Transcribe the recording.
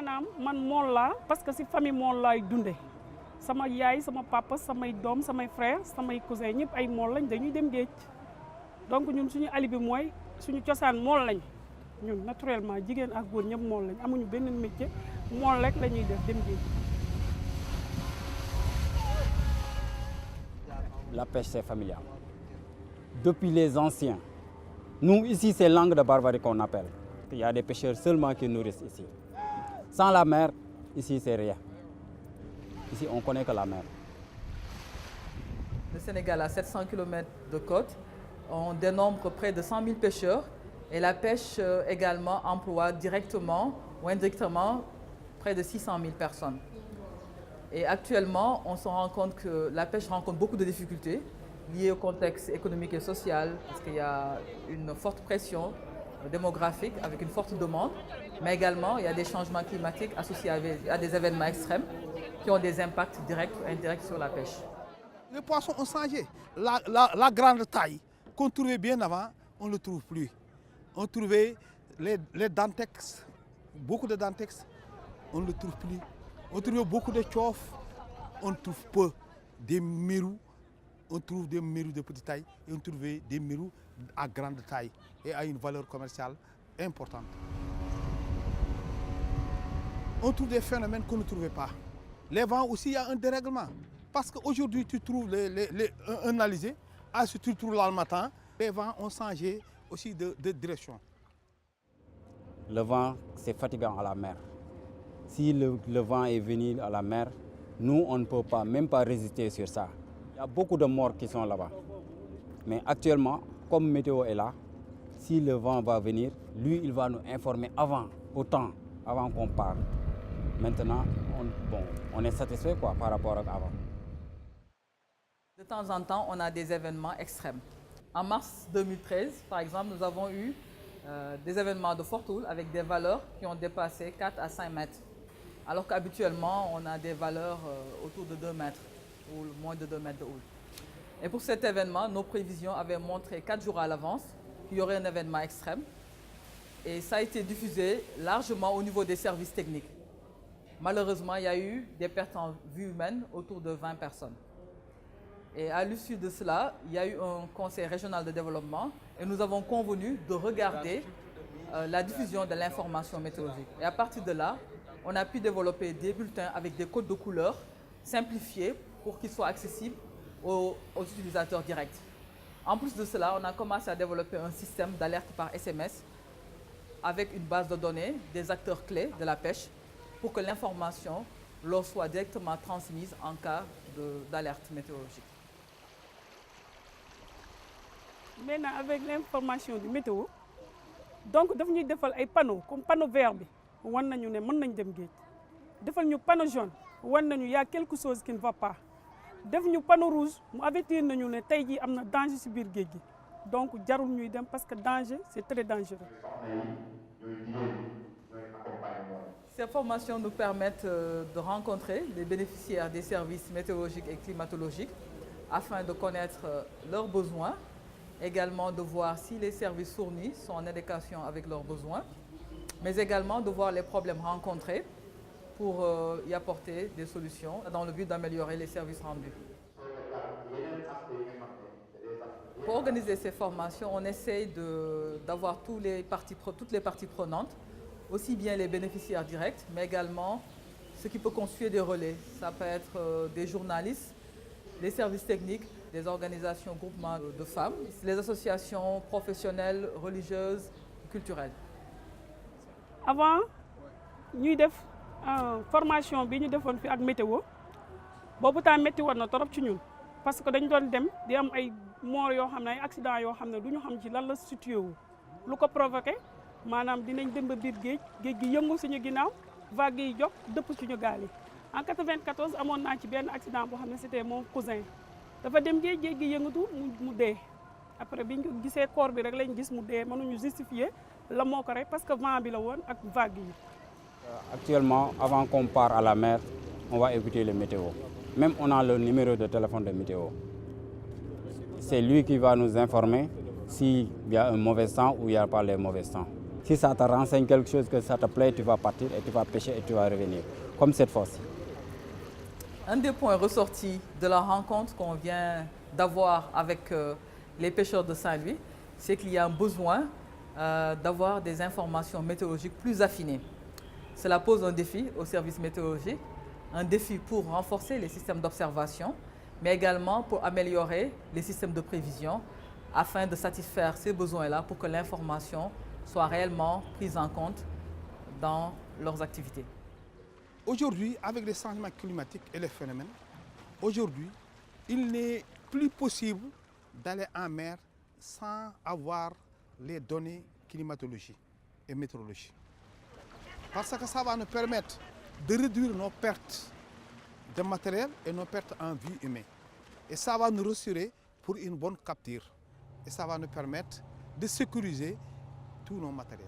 maanaam man mool laa parce que si famille mool laay dunde sama yaay sama papa samay doom samay frère samay cousin ñëpp ay mool lañ dañuy dem géej donc ñun suñu alibi mooy suñu cosaan mool lañ ñun naturellement jigéen ak góor ñëpp mool lañ amuñu benn métier mool rek la ñuy def dem géej. La pêche c'est familial. Depuis les anciens, nous ici c'est langue de barbarie qu'on appelle. Il y a des pêcheurs seulement qui nourrissent ici. Sans la mer, ici c'est rien. Ici on connaît que la mer. Le Sénégal a 700 km de côte. On dénombre près de 100 000 pêcheurs et la pêche également emploie directement ou indirectement près de 600 000 personnes. Et actuellement, on se rend compte que la pêche rencontre beaucoup de difficultés liées au contexte économique et social parce qu'il y a une forte pression démographique avec une forte demande, mais également il y a des changements climatiques associés à des événements extrêmes qui ont des impacts directs ou indirects sur la pêche. Les poissons ont changé. La grande taille qu'on trouvait bien avant, on ne le trouve plus. On trouvait les dentex, beaucoup de dentex, on ne le trouve plus. On trouvait beaucoup de tchof, on trouve peu. Des mérous, on trouve des mérous de petite taille et on trouvait des mérous à grande taille et à une valeur commerciale importante. On trouve des phénomènes qu'on ne trouvait pas. Les vents aussi, il y a un dérèglement. Parce qu'aujourd'hui, tu trouves un alizé, si tu trouves là le matin, les vents ont changé aussi de direction. Le vent, c'est fatigant à la mer. Si le vent est venu à la mer, nous, on ne peut pas, même pas résister sur ça. Il y a beaucoup de morts qui sont là-bas. Mais actuellement, comme météo est là, si le vent va venir, lui, il va nous informer avant, au temps, avant qu'on parte. Maintenant, on est satisfait quoi, par rapport à avant. De temps en temps, on a des événements extrêmes. En mars 2013, par exemple, nous avons eu des événements de forte houle avec des valeurs qui ont dépassé 4 à 5 mètres. Alors qu'habituellement, on a des valeurs autour de 2 mètres ou moins de 2 mètres de houle. Et pour cet événement, nos prévisions avaient montré 4 jours à l'avance qu'il y aurait un événement extrême. Et ça a été diffusé largement au niveau des services techniques. Malheureusement, il y a eu des pertes en vie humaine autour de 20 personnes. Et à l'issue de cela, il y a eu un conseil régional de développement et nous avons convenu de regarder la diffusion de l'information météorologique. Et à partir de là, on a pu développer des bulletins avec des codes de couleurs simplifiés pour qu'ils soient accessibles aux utilisateurs directs. En plus de cela, on a commencé à développer un système d'alerte par SMS avec une base de données des acteurs clés de la pêche pour que l'information leur soit directement transmise en cas d'alerte météorologique. Maintenant, avec l'information du météo, donc daf ñuy defal ay panneaux comme panneau vert bi wan nañu ne mën nañ dem géej defal ñu panneau jaune wan nañu y a quelque chose qui ne va pas def ñu panneau rouge mu avertir nañu ne tey jii am na danger ci biir géej gi donc jarul ñuy dem parce que danger c'est très dangereux. Ces formations nous permettent de rencontrer les bénéficiaires des services météorologiques et climatologiques afin de connaître leurs besoins, également de voir si les services fournis sont en adéquation avec leurs besoins, mais également de voir les problèmes rencontrés pour y apporter des solutions dans le but d'améliorer les services rendus. Pour organiser ces formations, on essaye d'avoir toutes les parties prenantes, aussi bien les bénéficiaires directs, mais également ce qui peut constituer des relais. Ça peut être des journalistes, les services techniques, des organisations, groupements de femmes, les associations professionnelles, religieuses, culturelles. Avant ñuy def formation bi ñu defoon fi ak météo boobu temps métti woon na torop ci ñun parce que dañ doon dem di am ay mort yoo xam ne ay accident yoo xam ne du ñu xam ci lan la situé wu lu ko provoqué maanaam dinañ dem ba biir géej gi yëngu suñu ginnaaw vague yi jóg dëpp suñu gaal yi. En 94 amoon naa ci benn accident boo xam ne c'était mon cousin dafa dem géej gi yëngatu mu dee après bi ñu gisee corps bi rek lañ gis mu dee mënuñu justifier la moo ko rek parce que vent bi la woon ak vague yi. Actuellement, avant qu'on parte à la mer, on va écouter le météo. Même on a le numéro de téléphone de météo. C'est lui qui va nous informer s'il y a un mauvais temps ou il n'y a pas les mauvais temps. Si ça te renseigne quelque chose, que ça te plaît, tu vas partir et tu vas pêcher et tu vas revenir, comme cette fois-ci. Un des points ressortis de la rencontre qu'on vient d'avoir avec les pêcheurs de Saint-Louis, c'est qu'il y a un besoin d'avoir des informations météorologiques plus affinées. Cela pose un défi au service météorologique, un défi pour renforcer les systèmes d'observation, mais également pour améliorer les systèmes de prévision afin de satisfaire ces besoins-là pour que l'information soit réellement prise en compte dans leurs activités. Aujourd'hui, avec les changements climatiques et les phénomènes, aujourd'hui, il n'est plus possible d'aller en mer sans avoir les données climatologiques et météorologiques. Parce que ça va nous permettre de réduire nos pertes de matériel et nos pertes en vie humaine. Et ça va nous rassurer pour une bonne capture. Et ça va nous permettre de sécuriser tous nos matériels.